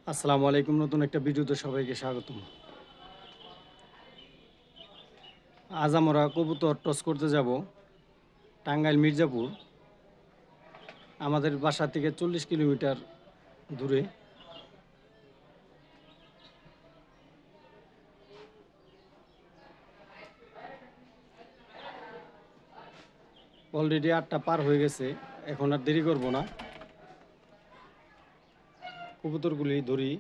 আসসালামু আলাইকুম। নতুন একটা ভিডিওতে সবাইকে স্বাগতম। আজ আমরা কবুতর টস করতে যাব টাঙ্গাইল মির্জাপুর। আমাদের বাসা থেকে 40 কিলোমিটার দূরে। অলরেডি 8টা পার হয়ে গেছে, এখন আর দেরি করব না, কবুতরগুলি ধরি।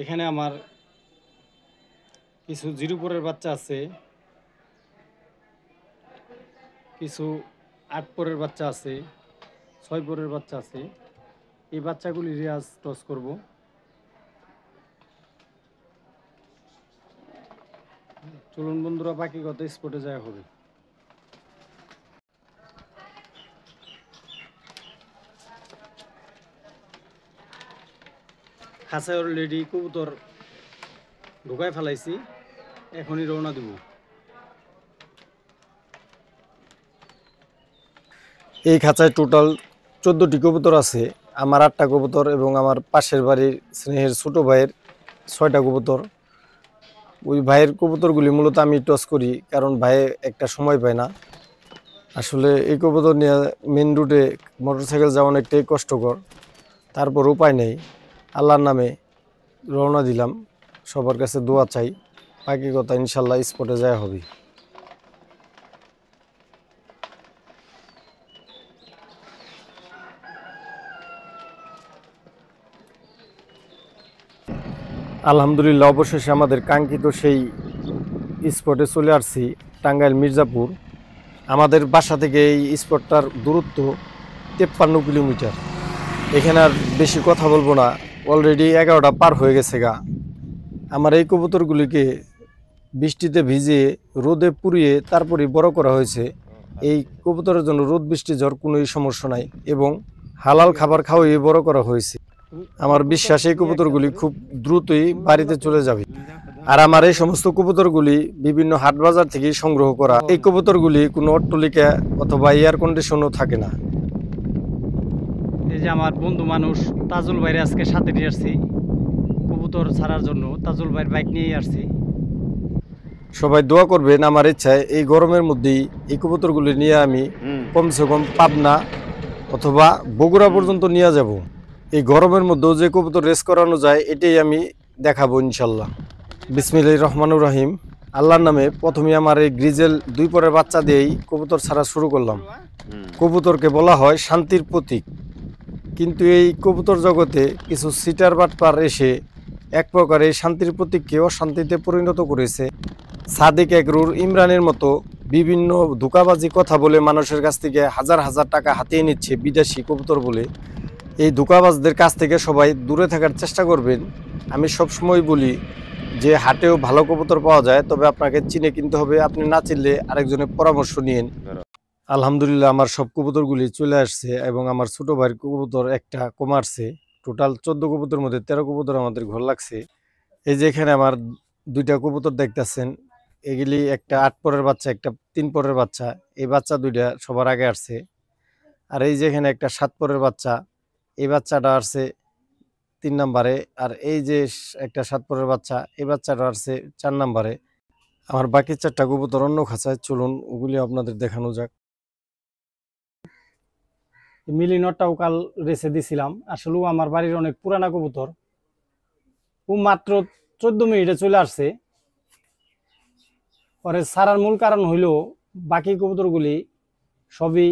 এখানে আমার কিছু জিরোপরের বাচ্চা আছে, কিছু 8 পরের বাচ্চা আছে, 6 পরের বাচ্চা আছে। এই বাচ্চাগুলি রিয়াজ টস করব। চলুন বন্ধুরা, বাকি কথা স্পটে যাওয়া হবে। খাঁচায় অলরেডি কবুতর ঢুকায় ফেলাইছি, এখনই রওনা দেব। এই খাঁচায় টোটাল 14টি কবুতর আছে। আমার 8টা কবুতর এবং আমার পাশের বাড়ির স্নেহের ছোট ভাইয়ের 6টা কবুতর। ওই ভাইয়ের কবুতরগুলি মূলত আমি টস করি, কারণ ভাই একটা সময় পায় না। আসলে এই কবুতর নিয়ে মেন রুটে মোটরসাইকেল যাওয়া অনেকটাই কষ্টকর, তারপর উপায় নেই। আল্লাহর নামে রওনা দিলাম, সবার কাছে দোয়া চাই। বাকি কথা ইনশাল্লাহ স্পটে যাওয়া হবে। আলহামদুলিল্লাহ, অবশেষে আমাদের কাঙ্ক্ষিত সেই স্পটে চলে আসছি, টাঙ্গাইল মির্জাপুর। আমাদের বাসা থেকে এই স্পটটার দূরত্ব 53 কিলোমিটার। এখানে আর বেশি কথা বলবো না, অলরেডি 11টা পার হয়ে গেছে গা। আমার এই কবুতরগুলিকে বৃষ্টিতে ভিজিয়ে রোদে পুড়িয়ে তারপরে বড় করা হয়েছে। এই কবুতরের জন্য রোদ বৃষ্টি ঝড় কোনোই সমস্যা নাই, এবং হালাল খাবার খাওয়াই বড় করা হয়েছে। আমার বিশ্বাস এই কবুতরগুলি খুব দ্রুতই বাড়িতে চলে যাবে। আর আমার এই সমস্ত কবুতরগুলি বিভিন্ন হাট বাজার থেকে সংগ্রহ করা। এই কবুতরগুলি কোনো অট্টালিকা অথবা এয়ার কন্ডিশনও থাকে না। এই যে আমার বন্ধু মানুষ তাজুল ভাইরে আজকে সাথে নিয়ে আসছি কবুতর ছাড়ার জন্য। তাজুল ভাইয়ের বাইক নিয়েই আসছি। সবাই দোয়া করবেন আমার ইচ্ছায় এই গরমের মধ্যেই এই কবুতরগুলি নিয়ে আমি কমসে কম পাবনা অথবা বগুড়া পর্যন্ত নিয়ে যাব। এই গরমের মধ্যেও যে কবুতর রেস করানো যায়, এটাই আমি দেখাবো ইনশাল্লাহ। বিসমিল্লাহির রহমানির রহিম। আল্লাহর নামে প্রথমে আমার এই গ্রিজেল 2 পরের বাচ্চা দিয়েই কবুতর ছাড়া শুরু করলাম। কবুতরকে বলা হয় শান্তির প্রতীক, কিন্তু এই কবুতর জগতে কিছু সিটার বাটপার এসে এক প্রকার এই শান্তির প্রতীককে অশান্তিতে পরিণত করেছে। সাদিক একরুর ইমরানের মতো বিভিন্ন ধোঁকাবাজি কথা বলে মানুষের কাছ থেকে হাজার হাজার টাকা হাতিয়ে নিচ্ছে বিদেশি কবুতর বলে। এই ধোঁকাবাজদের কাছ থেকে সবাই দূরে থাকার চেষ্টা করবেন। আমি সবসময় বলি যে হাটেও ভালো কবুতর পাওয়া যায়, তবে আপনাকে চিনে কিনতে হবে। আপনি না চিনলে আরেকজনের পরামর্শ নিন। আলহামদুলিল্লাহ, আমার সব কবুতরগুলি চলে আসছে এবং আমার ছোট ভাইয়ের কবুতর একটা কমারছে। টোটাল 14 কবুতরের মধ্যে 13 কবুতর আমাদের ঘর লাগছে। এই যে এখানে আমার 2টা কবুতর দেখতেছেন, এগুলি একটা 8 পরের বাচ্চা, একটা 3 পরের বাচ্চা। এই বাচ্চা 2টা সবার আগে আসছে। আর এই যে এখানে একটা 7 পরের বাচ্চা, এই বাচ্চাটা আসছে 3 নম্বরে। আর এই যে একটা 7 পরের বাচ্চা, এই বাচ্চাটা আসছে 4 নম্বরে। আমার বাকি 4টা কবুতর অন্য খাঁচায়, চলুন ওগুলি আপনাদের দেখানো যাক। মিলিনরটাও কাল রেসে দিছিলাম। আসলেও আমার বাড়ির অনেক পুরানা কবুতর। ও মাত্র 14 মিনিটে চলে আসছে। পরে ছাড়ার মূল কারণ হইল বাকি কবুতরগুলি সবই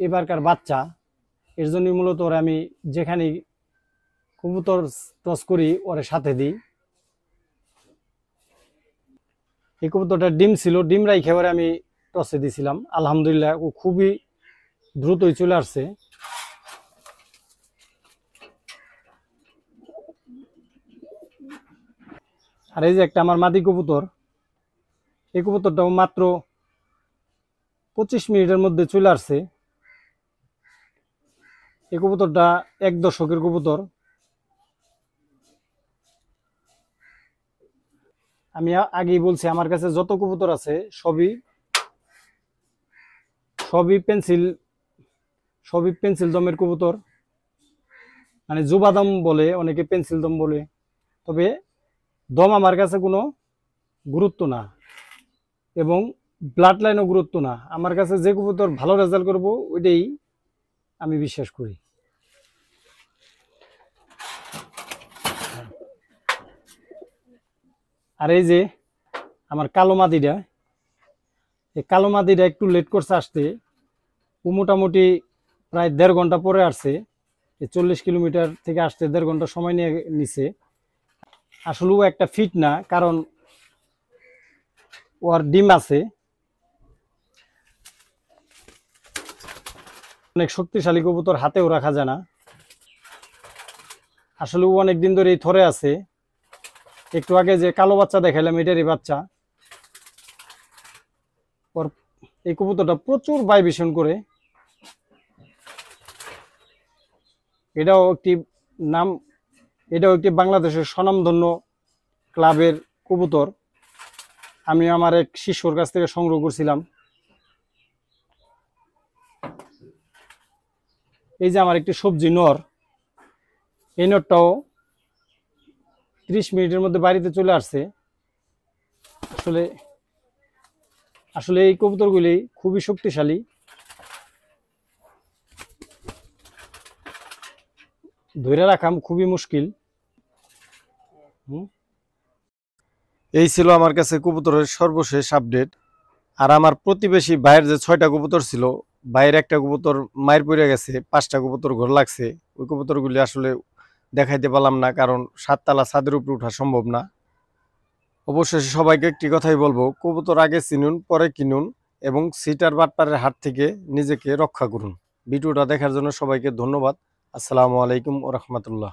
এবারকার বাচ্চা। এর জন্যই মূলত ওরা আমি যেখানে কবুতর টস করি ওরে সাথে দিই। এই কবুতরটা ডিম ছিল, ডিম রাইখে ওরে আমি টসে দিছিলাম। আলহামদুলিল্লাহ, ও খুবই দ্রুতই চলে আসছে। আর এই যে একটা আমার মাদি কবুতর, এই কবুতরটাও মাত্র 25 মিনিটের মধ্যে চলে আসছে। এই কবুতরটা 1 দশকের কবুতর। আমি আগেই বলছি, আমার কাছে যত কবুতর আছে সবই সবই পেন্সিল দমের কবুতর। মানে জুবা দম বলে, অনেকে পেন্সিল দম বলে। তবে দম আমার কাছে কোনো গুরুত্ব না, এবং ব্লাড লাইনও গুরুত্ব না। আমার কাছে যে কবুতর ভালো রেজাল্ট করবো ওইটাই আমি বিশ্বাস করি। আর এই যে আমার কালো মাদিটা, এই কালো মাদিটা একটু লেট করছে আসতে। ও মোটামুটি প্রায় 1.5 ঘন্টা পরে আসছে। 40 কিলোমিটার থেকে আসতে 1.5 ঘন্টা সময় নিয়ে নিছে। আসলে ও একটা ফিট না, কারণ ওর ডিম আছে। অনেক শক্তিশালী কবুতর হাতেও রাখা যায় না। আসলে ও অনেকদিন ধরে এই থরে আছে। একটু আগে যে কালো বাচ্চা দেখাইলাম এটারই বাচ্চা। ওর এই কবুতরটা প্রচুর ভাইব্রেশন করে। এটাও একটি নাম, এটাও একটি বাংলাদেশের স্বনামধন্য ক্লাবের কবুতর। আমি আমার এক শিষ্যর কাছ থেকে সংগ্রহ করছিলাম। এই যে আমার একটি সবজি নর, এই নরটাও 30 মিনিটের মধ্যে বাড়িতে চলে আসছে। আসলে আসলে এই কবুতরগুলি খুবই শক্তিশালী। ধরে রাখা খুবই মুশকিল। এই ছিল আমার কাছে কবুতরের সর্বশেষ আপডেট। আর আমার প্রতিবেশী ভাইয়ের যে 6টা কবুতর ছিল, ভাইয়ের একটা কবুতর মায়ের পড়ে গেছে, 5টা কবুতর ঘর লাগছে। ওই কবুতরগুলি আসলে দেখাইতে পারলাম না, কারণ 7 তলা ছাদের উপরে ওঠা সম্ভব না। অবশেষে সবাইকে একটি কথাই বলবো, কবুতর আগে চিনুন পরে কিনুন, এবং সিটার বাটপারের হাত থেকে নিজেকে রক্ষা করুন। ভিডিওটা দেখার জন্য সবাইকে ধন্যবাদ। আসসালামু আলাইকুম ওয়া রাহমাতুল্লাহ।